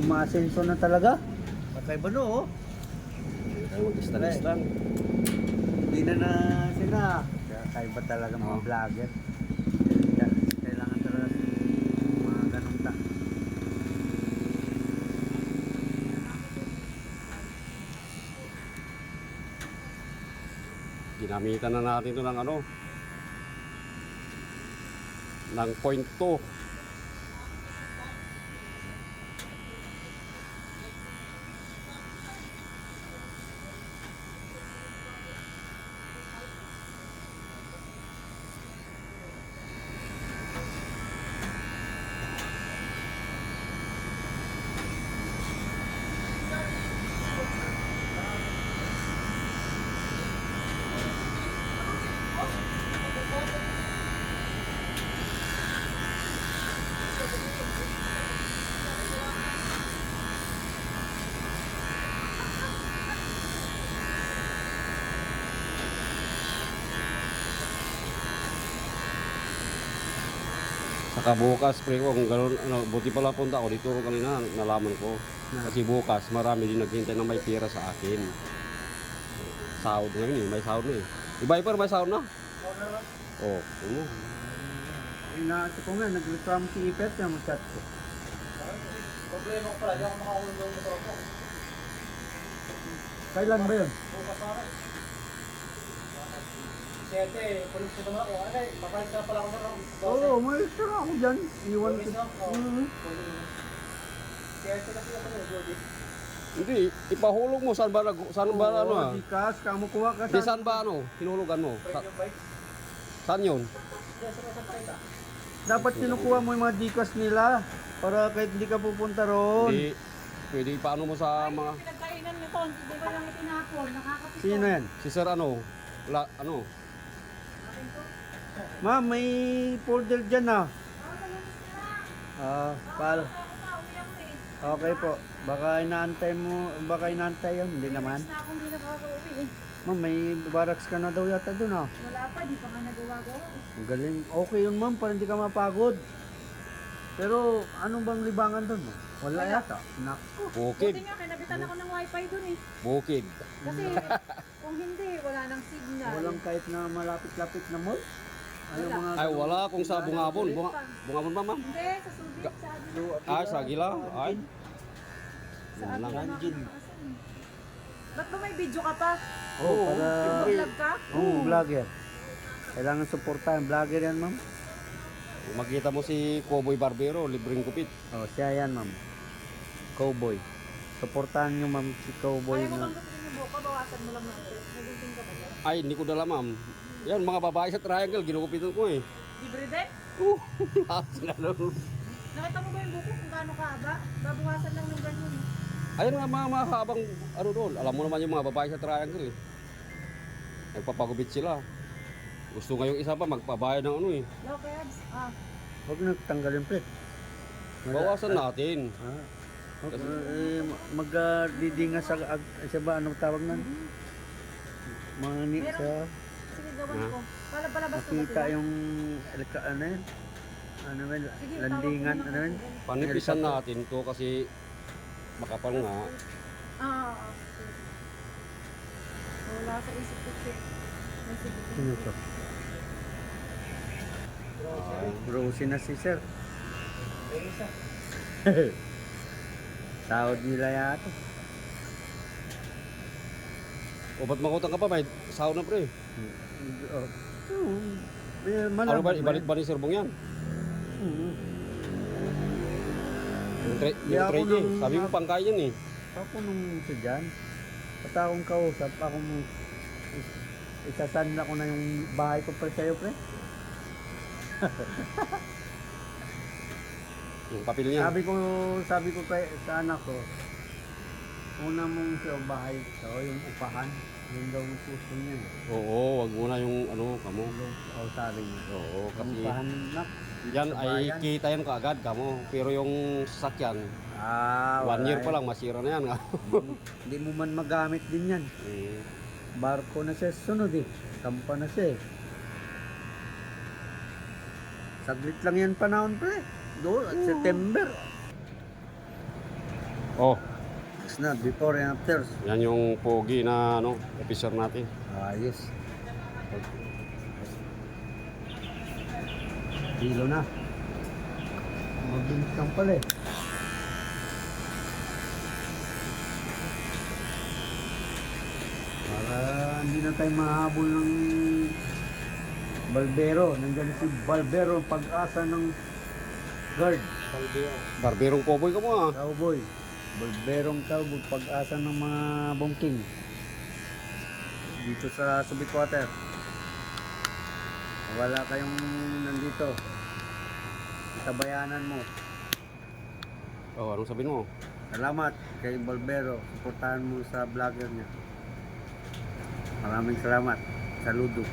Umaasenso na talaga. Patay ba no? Ay, mag-stalis lang. Hindi na sila. Kaya kaiba talaga mga vlogger. Kailangan talaga mga ganong ta. Ginamitan na natin ito ng ano, ng 0.2. Saka bukas, pre ko, kung gano'n, ano, buti pala punta ako dito kanina, nalaman ko. Kasi bukas, marami din naghintay na may pera sa akin. Sahod ngayon eh, may sahod na eh. Viper, may sahod na? Oo. Ano? Inaati ko nga, nag-reklamo si Ipet na mag-chat ko. Problema ko pala, di ako makakulong ng motor ko. Kailan ba yun? Bukas pa rin. 7, pulis ko naman ako. Ay, papalit na pala ako ng Oo, umalis na ako dyan. Iwan ko. Pulis 7 kasi ako na, Jody. Hindi, ipahulog mo, saan ba, ano ah? Di kas, kamu kuha ka Di saan ba ano, hinulugan mo? Yung bike. Saan yun? Dapat kinukuha mo yung mga dikas nila para kahit hindi ka pupunta roon. Hindi, pwede paano mo sa mga, Pinagkainan nito, hindi ko lang itinapon, nakakapito. Sino yan? si Sir ano, ano, Ma'am, may folder dyan ah. Pal. Okay po. Baka inaantay yun. Hindi naman. Na akong hindi nakaka-uwi eh. Ma'am, may barracks ka na daw yata dun ah. Wala pa, di pa nga nagawa-gawa. Ang galing. Okay yun ma'am, para hindi ka mapagod. Pero anong bang libangan dun? Wala yata. Naku. bukid, Buti nga, kinabitan ako ng wifi dun eh. bukid. Kasi kung hindi, wala nang signal. Walang kahit na malapit-lapit na mall. Ano Wala. mga Ay, wala kung sa bungabon, bungabon ba ma'am? Hindi, sa Subic, sa Agila. Ay, sa Agila, ay. Sa Yun lang. Agila na Nanjin. nakakasan. Ba't ba may video ka pa? Oo, para... Vlog ka? Vlogger. Kailangan supportahan. Vlogger yan ma'am. Makita mo si Cowboy Barbero, libreng kupit. Oh, siya yan ma'am. Cowboy. Supportahan nyo ma'am si Cowboy Ayaw mo na... bang gusto mo buka, bawasan mo lang natin. Nagunting ka ba dyan? Ay, hindi ko dala ma'am. Yan, mga babae sa triangle, ginukupitan ko eh. Libre din? Sinalo. Nakita mo ba yung buko kung gaano kahaba? Babawasan lang ng ganyan. Ayun nga mga habang ano doon. Alam mo naman yung mga babae sa triangle eh. Nagpapagubit sila. Gusto nga yung isa pa magpabayad ng ano eh. Low cabs? Ah, Huwag nagtanggalin pre. Bawasan natin. Magdidinga sa... Sa ba? Anong tawag nan? Mga ni... Meron. Sa... sige gawan ko. Palabas ko ba Makita sila? yung... Ano yun? Ano yun? Sige, Landingan? tawag ko Ano yun? naman. Panipisan natin to kasi makapal nga. Ah. Wala sa isip ko siya. May sige. Sino to? Rosie na si sir. Sahod nila yata. O ba't makutang ka pa? May sahod na pre. Oh. Ano Malamang ba? Ibalik ba ni Sir Bong yan? Yung Kaya ako trade eh. nung- Sabi mo pangkay yan eh. Ako nung isa dyan, at akong kausap, akong isasan ako na yung bahay ko pre sa'yo pre. Yung papel niya. Sabi ko kay sa anak ko, una mong siya bahay so yung upahan, yun daw ang gusto niya. Oo, wag muna yung ano kamo. O sabi niya. Oo, Ang kasi upahan na. yan sa ay bayan. kita yan kaagad kamo. Pero yung sasakyan, 1 year pa lang masira na yan. Hindi mo man magamit din yan. Eh, Barko na siya sunod eh. Kampa na siya eh. Saglit lang yan panahon pre. Doon at September. Oh, It's not before and after. yan yung pogi na ano, officer natin. Ayos. Kilo na. Mabilis kang pala eh. Para hindi na tayo mahabol ng Barbero. Nandiyan si Barbero, pag-asa ng guard. Barberong cowboy ka mo ah. Cowboy. Barberong cowboy, pag-asa ng mga bongking. Dito sa Subic Water. Wala kayong nandito. Itabayanan mo. Oh, anong sabihin mo? Salamat kay Barbero. Suportahan mo sa vlogger niya. Maraming salamat. Saludo.